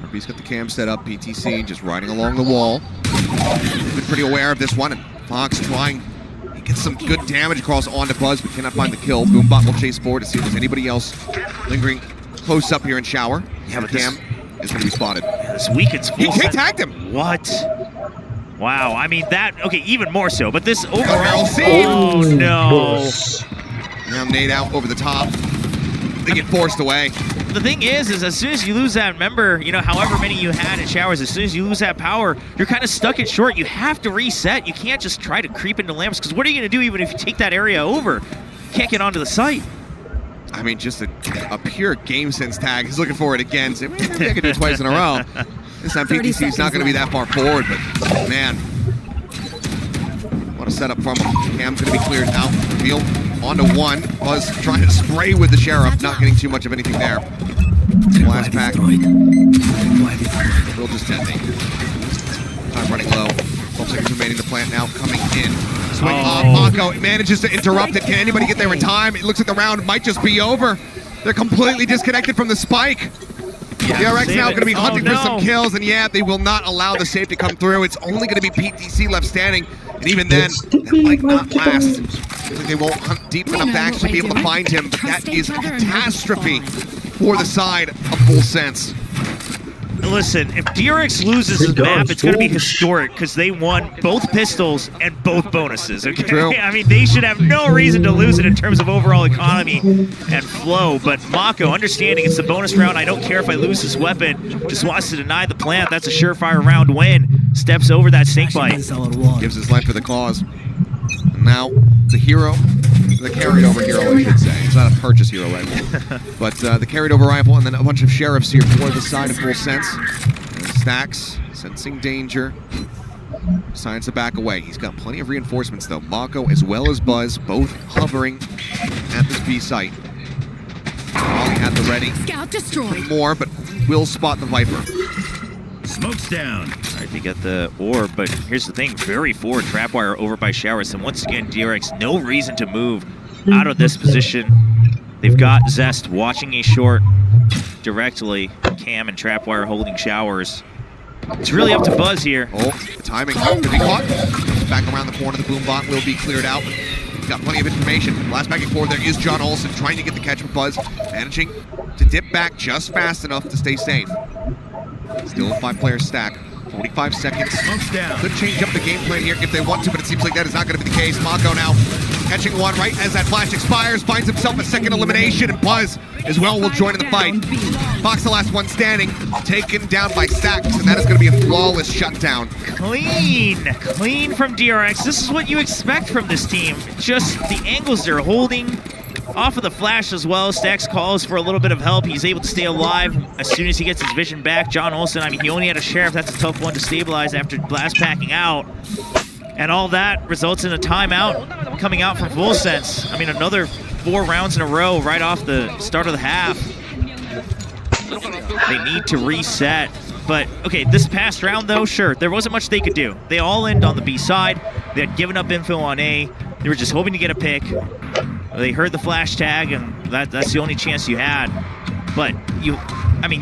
RB's got the cam set up, PTC just riding along the wall. Been pretty aware of this one, and Fox trying to get some good damage across onto Buzz, but cannot find the kill. Boombot will chase forward to see if there's anybody else lingering close up here in Shower. Yeah, but Cam is going to be spotted. This weakens full He tagged him! What? Wow, I mean that, okay, even more so, but this overall... Oh, no. Now nade out over the top. They get forced away. The thing is as soon as you lose that member, you know, however many you had in Showers, as soon as you lose that power, you're kind of stuck in short. You have to reset. You can't just try to creep into lamps, because what are you going to do even if you take that area over? You can't get onto the site. I mean, just a pure game sense tag. He's looking for it again. So maybe I could do it twice in a row. This time PTC's not going to be that far forward, but man, what a setup from him. Cam's going to be cleared out. Reveal onto one. Buzz trying to spray with the Sheriff, not getting too much of anything there. Blast pack. We'll just detonate. Time running low. 12 seconds remaining. The plant now coming in. Swing off. Mako manages to interrupt it. Can anybody get there in time? It looks like the round might just be over. They're completely disconnected from the spike. DRX now going to be hunting for some kills, and yeah, they will not allow the save to come through. It's only going to be PTC left standing, and even then, that might not last. I think they won't hunt deep enough to actually be able to find him, but that is a catastrophe for the side of Full Sense. Listen, if DRX loses this map, it's going to be historic because they won both pistols and both bonuses, okay? True. I mean, they should have no reason to lose it in terms of overall economy and flow, but Mako, understanding it's the bonus round, I don't care if I lose this weapon, just wants to deny the plant, that's a surefire round win, steps over that snakebite. Gives his life for the cause. And now, the hero, the carried over hero, I should say. It's not a purchase hero rifle, but the carried over rifle, and then a bunch of sheriffs here for the side of Full Sense. And Stacks, sensing danger, decides to back away. He's got plenty of reinforcements though. Mako as well as Buzz, both hovering at this B site. Molly at the ready. Scout destroyed. More, but will spot the Viper. Smoke's down. Tried to get the orb, but here's the thing, very forward trapwire over by Showers, and once again, DRX, no reason to move out of this position. They've got Zest watching a short directly, Cam and trapwire holding Showers. It's really up to Buzz here. Oh, the timing could be caught. Back around the corner, the Boombot will be cleared out. We've got plenty of information. Last backing forward, there is John Olsen trying to get the catch with Buzz, managing to dip back just fast enough to stay safe. Still a 5-player stack. 45 seconds. Could change up the game plan here if they want to, but it seems like that is not going to be the case. Mako now catching one right as that flash expires, finds himself a second elimination, and Buzz as well will join in the fight. Fox, the last one standing, taken down by Stacks, and that is going to be a flawless shutdown. Clean from DRX. This is what you expect from this team. Just the angles they're holding. Off of the flash as well. Stacks calls for a little bit of help. He's able to stay alive as soon as he gets his vision back. John Olsen, I mean, he only had a Sheriff. That's a tough one to stabilize after blast packing out. And all that results in a timeout coming out from Full Sense. I mean, another 4 rounds in a row right off the start of the half. They need to reset. But, okay, this past round, though, sure, there wasn't much they could do. They all ended on the B side. They had given up info on A. They were just hoping to get a pick. They heard the flash tag, and that's the only chance you had. But you're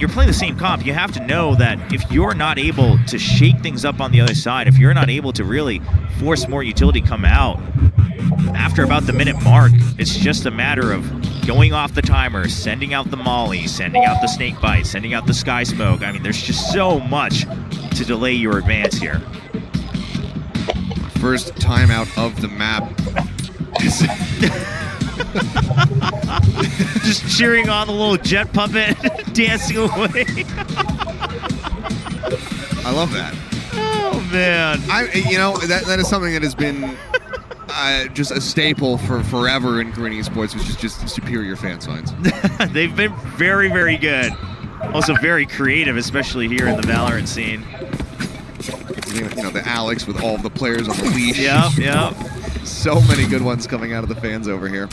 playing the same comp. You have to know that if you're not able to shake things up on the other side, if you're not able to really force more utility come out, after about the minute mark, it's just a matter of going off the timer, sending out the molly, sending out the snake bite, sending out the sky smoke. I mean, there's just so much to delay your advance here. First timeout of the map. Just cheering on the little jet puppet, dancing away. I love that. Oh man! That is something that has been just a staple for forever in Korean sports, which is just superior fan signs. They've been very, very good. Also very creative, especially here in the Valorant scene. The Alex with all the players on the leash. Yep. So many good ones coming out of the fans over here.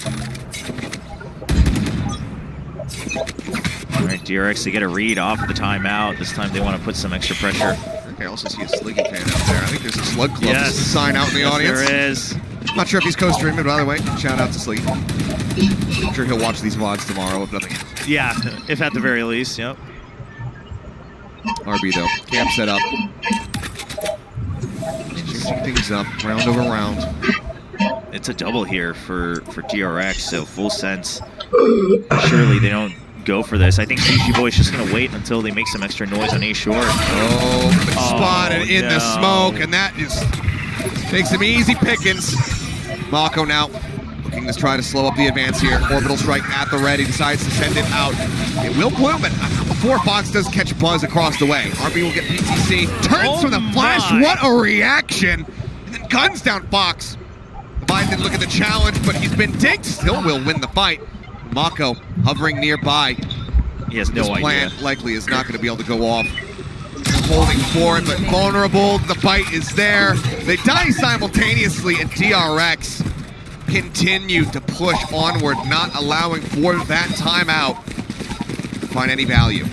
All right, DRX, they get a read off the timeout. This time they want to put some extra pressure. I also see a Sliggy fan out there. I think there's a Slug Club sign out in the audience. There is. Not sure if he's co-streaming, but by the way, shout out to Sliggy. I'm sure he'll watch these VODs tomorrow, if nothing. Yeah, if at the very least, yep. RB though, camp set up. Changing things up, round over round. It's a double here for DRX, so full sense. Surely they don't go for this. I think GG Boy's just going to wait until they make some extra noise on A short. Spotted in the smoke, and that just makes him easy pickings. Mako now looking to try to slow up the advance here. Orbital strike at the ready, decides to send it out. It will bloom, but before Fox does catch Buzz across the way. RB will get PTC, turns from the flash, what a reaction! And then guns down Fox. Biden didn't look at the challenge, but he's been digged, still will win the fight. Mako hovering nearby. He has no idea. This plan likely is not going to be able to go off. Holding for it, but vulnerable. The bite is there. They die simultaneously, and DRX continue to push onward, not allowing for that timeout to find any value.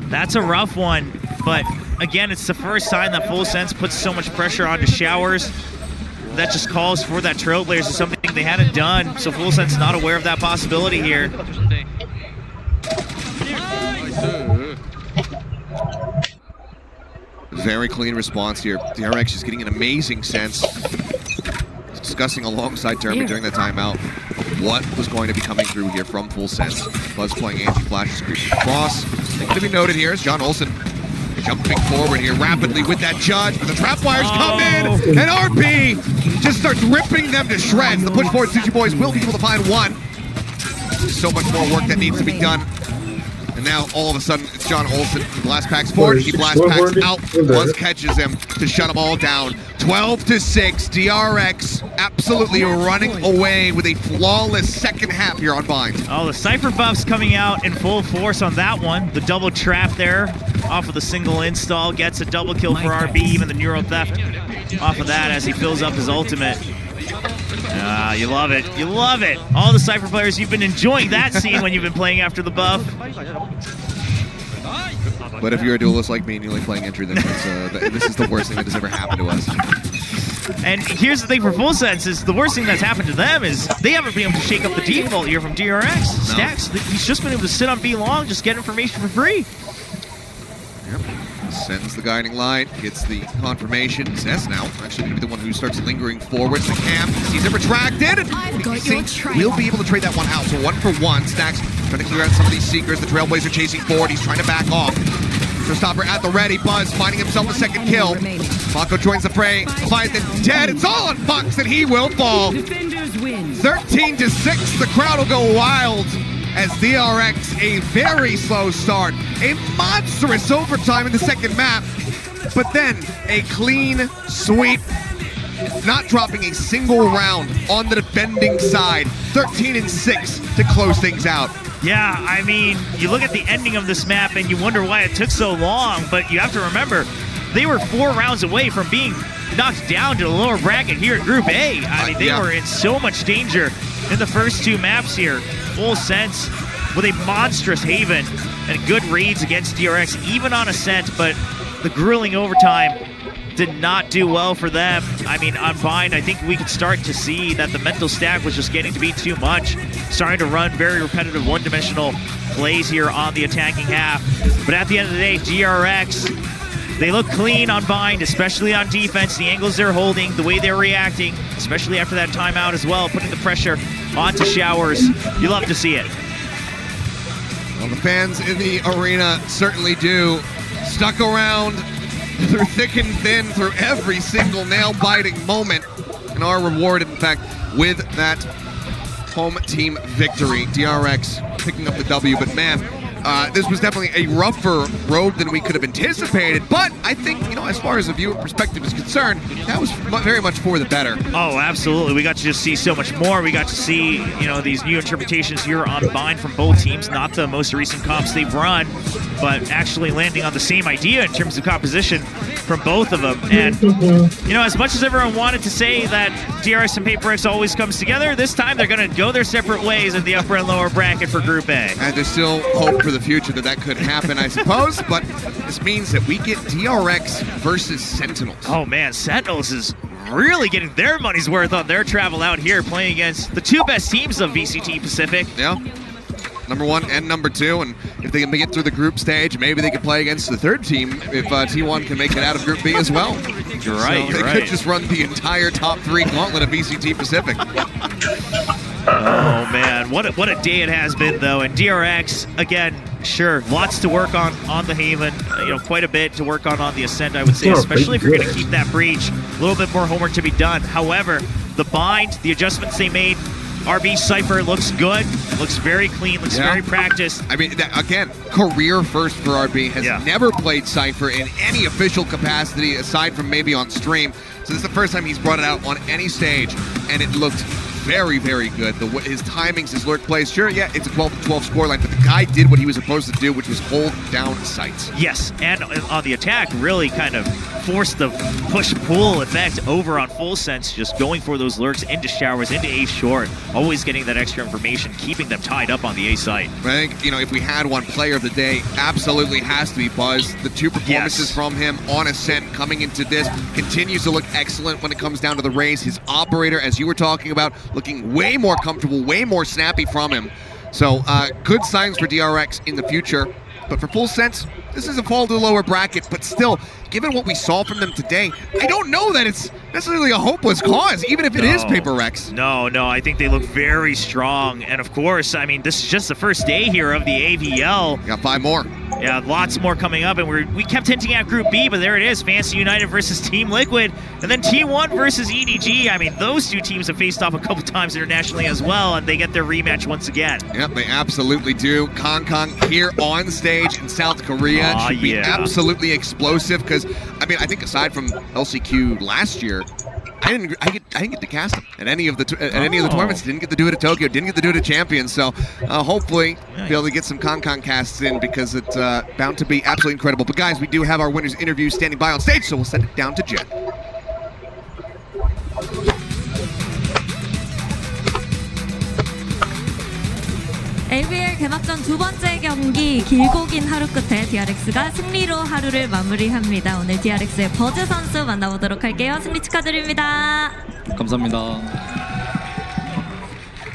That's a rough one, but again, it's the first time that Full Sense puts so much pressure onto Showers. That just calls for that Trailblazer, something they hadn't done, so Full Sense not aware of that possibility here. Very clean response here. DRX is getting an amazing sense. Discussing alongside Derby during the timeout what was going to be coming through here from Full Sense. Buzz playing anti-flash creeping across. To be noted here is John Olsen jumping forward here rapidly with that judge, but the trap wires come in, and RB just starts ripping them to shreds. The push forward Sushi Boys will be able to find one. So much more work that needs to be done. And now, all of a sudden, it's John Olsen. He blast packs forward, he blast packs out. Buzz catches him to shut them all down. 12-6, DRX absolutely running away with a flawless second half here on Bind. Oh, the Cypher buffs coming out in full force on that one. The double trap there off of the single install gets a double kill for RB, even the Neuro Theft off of that as he fills up his ultimate. You love it. You love it. All the Cypher players, you've been enjoying that scene when you've been playing after the buff. But if you're a duelist like me and you like playing entry, then this is the worst thing that has ever happened to us. And here's the thing for Full Sense is the worst thing that's happened to them is they haven't been able to shake up the default here from DRX. Stacks, he's just been able to sit on B long, just get information for free. Yep. Sends the guiding light, gets the confirmation. Zess now actually going to be the one who starts lingering forward to the camp. Sees it retracted, and we'll be able to trade that one out. So 1-for-1. Stacks trying to clear out some of these Seekers. The Trailblazer chasing forward. He's trying to back off. Stopper at the ready. Buzz finding himself a second kill. Mako joins the fray. Leviathan dead. It's all on Fox, and he will fall. 13-6. The crowd will go wild as DRX, a very slow start. A monstrous overtime in the second map. But then a clean sweep. Not dropping a single round on the defending side. 13-6 to close things out. Yeah, I mean, you look at the ending of this map and you wonder why it took so long, but you have to remember, they were 4 rounds away from being knocked down to the lower bracket here in Group A. I mean, they were in so much danger in the first 2 maps here. Full Sense with a monstrous Haven and good reads against DRX, even on Ascent, but the grueling overtime did not do well for them. I mean, on Bind, I think we could start to see that the mental stack was just getting to be too much. Starting to run very repetitive one-dimensional plays here on the attacking half. But at the end of the day, DRX, they look clean on Bind, especially on defense. The angles they're holding, the way they're reacting, especially after that timeout as well, putting the pressure onto Showers. You love to see it. Well, the fans in the arena certainly do. Stuck around through thick and thin, through every single nail-biting moment, and are rewarded, in fact, with that home team victory. DRX picking up the W, but man, this was definitely a rougher road than we could have anticipated, but I think, as far as the viewer perspective is concerned, that was very much for the better. Oh, absolutely. We got to just see so much more. We got to see, these new interpretations here on Bind from both teams, not the most recent comps they've run, but actually landing on the same idea in terms of composition from both of them. And, as much as everyone wanted to say that DRX and Paper Rex always comes together, this time they're going to go their separate ways in the upper and lower bracket for Group A. And there's still hope for the future that could happen, I suppose, but this means that we get DRX versus Sentinels. Oh man, Sentinels is really getting their money's worth on their travel out here, playing against the two best teams of VCT Pacific. Yeah, number 1 and number 2, and if they can make it through the group stage, maybe they can play against the third team if T1 can make it out of Group B as well. You're right, so they could just run the entire top 3 gauntlet of VCT Pacific. Oh man, what a day it has been though, and DRX, again, sure, lots to work on the Haven, quite a bit to work on the Ascent, I would say, especially if you're going to keep that breach. A little bit more homework to be done. However, the bind, the adjustments they made, RB Cypher looks good, looks very clean, looks very practiced. I mean, again, career first for RB, has never played Cypher in any official capacity aside from maybe on stream. So this is the first time he's brought it out on any stage, and it looked very, very good. His timings, his lurk plays, sure, yeah, it's a 12-12 scoreline, but the guy did what he was supposed to do, which was hold down sights. Yes, and on the attack, really kind of forced the push-pull effect over on Full Sense, just going for those lurks into showers, into A short, always getting that extra information, keeping them tied up on the A site. I think, if we had one player of the day, absolutely has to be Buzz. The 2 performances from him on Ascent coming into this continues to look excellent when it comes down to the race. His operator, as you were talking about, looking way more comfortable, way more snappy from him. So good signs for DRX in the future. But for Full Sense, this is a fall to the lower bracket, but still, given what we saw from them today, I don't know that it's necessarily a hopeless cause, even if it is Paper Rex. No, I think they look very strong. And of course, I mean, this is just the first day here of the AVL. We got 5 more. Yeah, lots more coming up, and we kept hinting at Group B, but there it is, Fantasy United versus Team Liquid, and then T1 versus EDG. I mean, those two teams have faced off a couple times internationally as well, and they get their rematch once again. Yep, they absolutely do. Kong here on stage in South Korea should be absolutely explosive, because, I mean, I think aside from LCQ last year, I didn't get to cast him at any of the tournaments. Didn't get to do it at Tokyo. Didn't get to do it at Champions. So hopefully be able to get some Kong casts in, because it's bound to be absolutely incredible. But guys, we do have our winners interview standing by on stage, so we'll send it down to Jen. AVL 개막전 두 번째 경기, 길고 긴 하루 끝에 DRX가 승리로 하루를 마무리합니다. 오늘 DRX의 버즈 선수 만나보도록 할게요. 승리 축하드립니다. 감사합니다.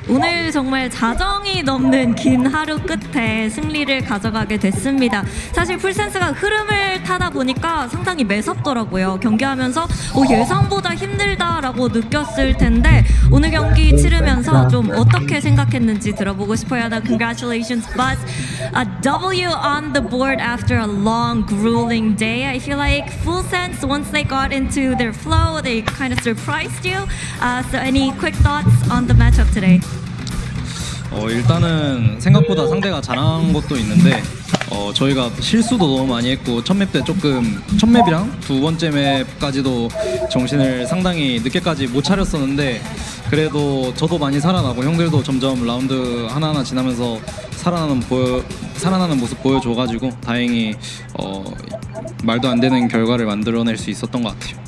오늘 정말 자정이 넘는 긴 하루 끝에 승리를 가져가게 됐습니다. 사실 풀센스가 흐름을 타다 보니까 상당히 매섭더라고요. 경기하면서 예상보다 힘들다라고 느꼈을 텐데 오늘 경기 치르면서 좀 어떻게 생각했는지 들어보고 싶어요. Congratulations, Buzz. A W on the board after a long, grueling day. I feel like Full Sense, once they got into their flow, they kind of surprised you. So any quick thoughts on the matchup today? 일단은 생각보다 상대가 잘한 것도 있는데 저희가 실수도 너무 많이 했고 첫 맵 때 조금 첫 맵이랑 두 번째 맵까지도 정신을 상당히 늦게까지 못 차렸었는데 그래도 저도 많이 살아나고 형들도 점점 라운드 하나하나 지나면서 살아나는 모습 보여줘가지고 다행히 말도 안 되는 결과를 만들어낼 수 있었던 것 같아요.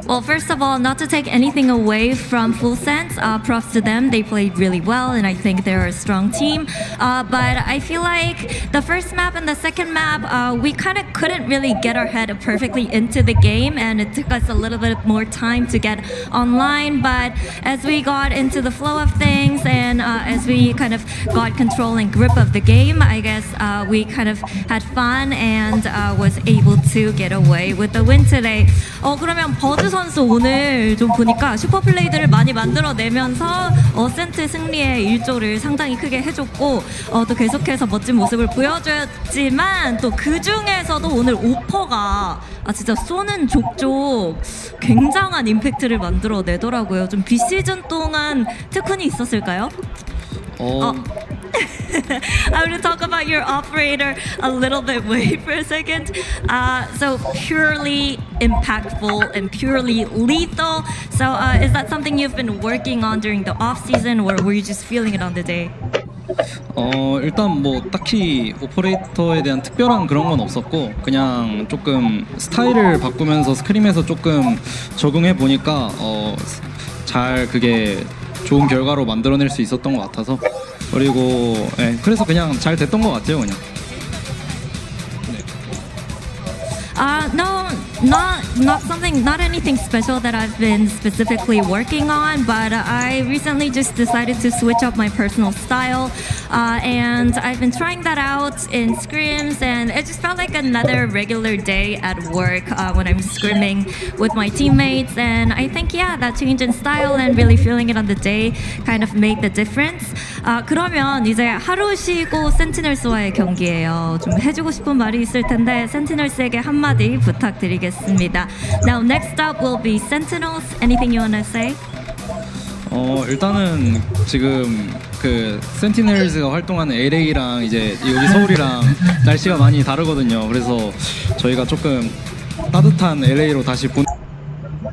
Well, first of all, not to take anything away from Full Sense, props to them. They played really well, and I think they're a strong team. But I feel like the first map and the second map, we kind of couldn't really get our head perfectly into the game, and it took us a little bit more time to get online. But as we got into the flow of things, and as we kind of got control and grip of the game, I guess we kind of had fun and was able to get away with the win today. 그러면 버즈 선수 오늘 좀 보니까 슈퍼 플레이들을 많이 만들어내면서 센트 승리의 일조를 상당히 크게 해줬고 또 계속해서 멋진 모습을 보여줬지만 또 그 중에서도 오늘 오퍼가 진짜 쏘는 족족 굉장한 임팩트를 만들어내더라고요. 좀 비시즌 동안 특훈이 있었을까요? I'm going to talk about your operator a little bit. Wait for a second. So purely impactful and purely lethal. So is that something you've been working on during the off season, or were you just feeling it on the day? 일단 뭐 딱히 오퍼레이터에 대한 특별한 그런 건 없었고 그냥 조금 스타일을 바꾸면서 스크림에서 조금 적응해 보니까 잘 그게 좋은 결과로 만들어낼 수 있었던 것 같아서 그리고 그래서 그냥 잘 됐던 것 같아요 그냥. No, not anything special that I've been specifically working on, but I recently just decided to switch up my personal style, and I've been trying that out in scrims, and it just felt like another regular day at work when I'm scrimming with my teammates, and I think that change in style and really feeling it on the day kind of made the difference. 그러면 이제 하루 쉬고 센티널스와의 경기예요. 좀 해주고 싶은 말이 있을 텐데 센티널스에게 한마디 부탁드리겠습니다. Now next up will be Sentinels. Anything you want to say? 일단은 지금 그 센티널즈가 활동하는 LA랑 이제 여기 서울이랑 날씨가 많이 다르거든요. 그래서 저희가 조금 따뜻한 LA로 다시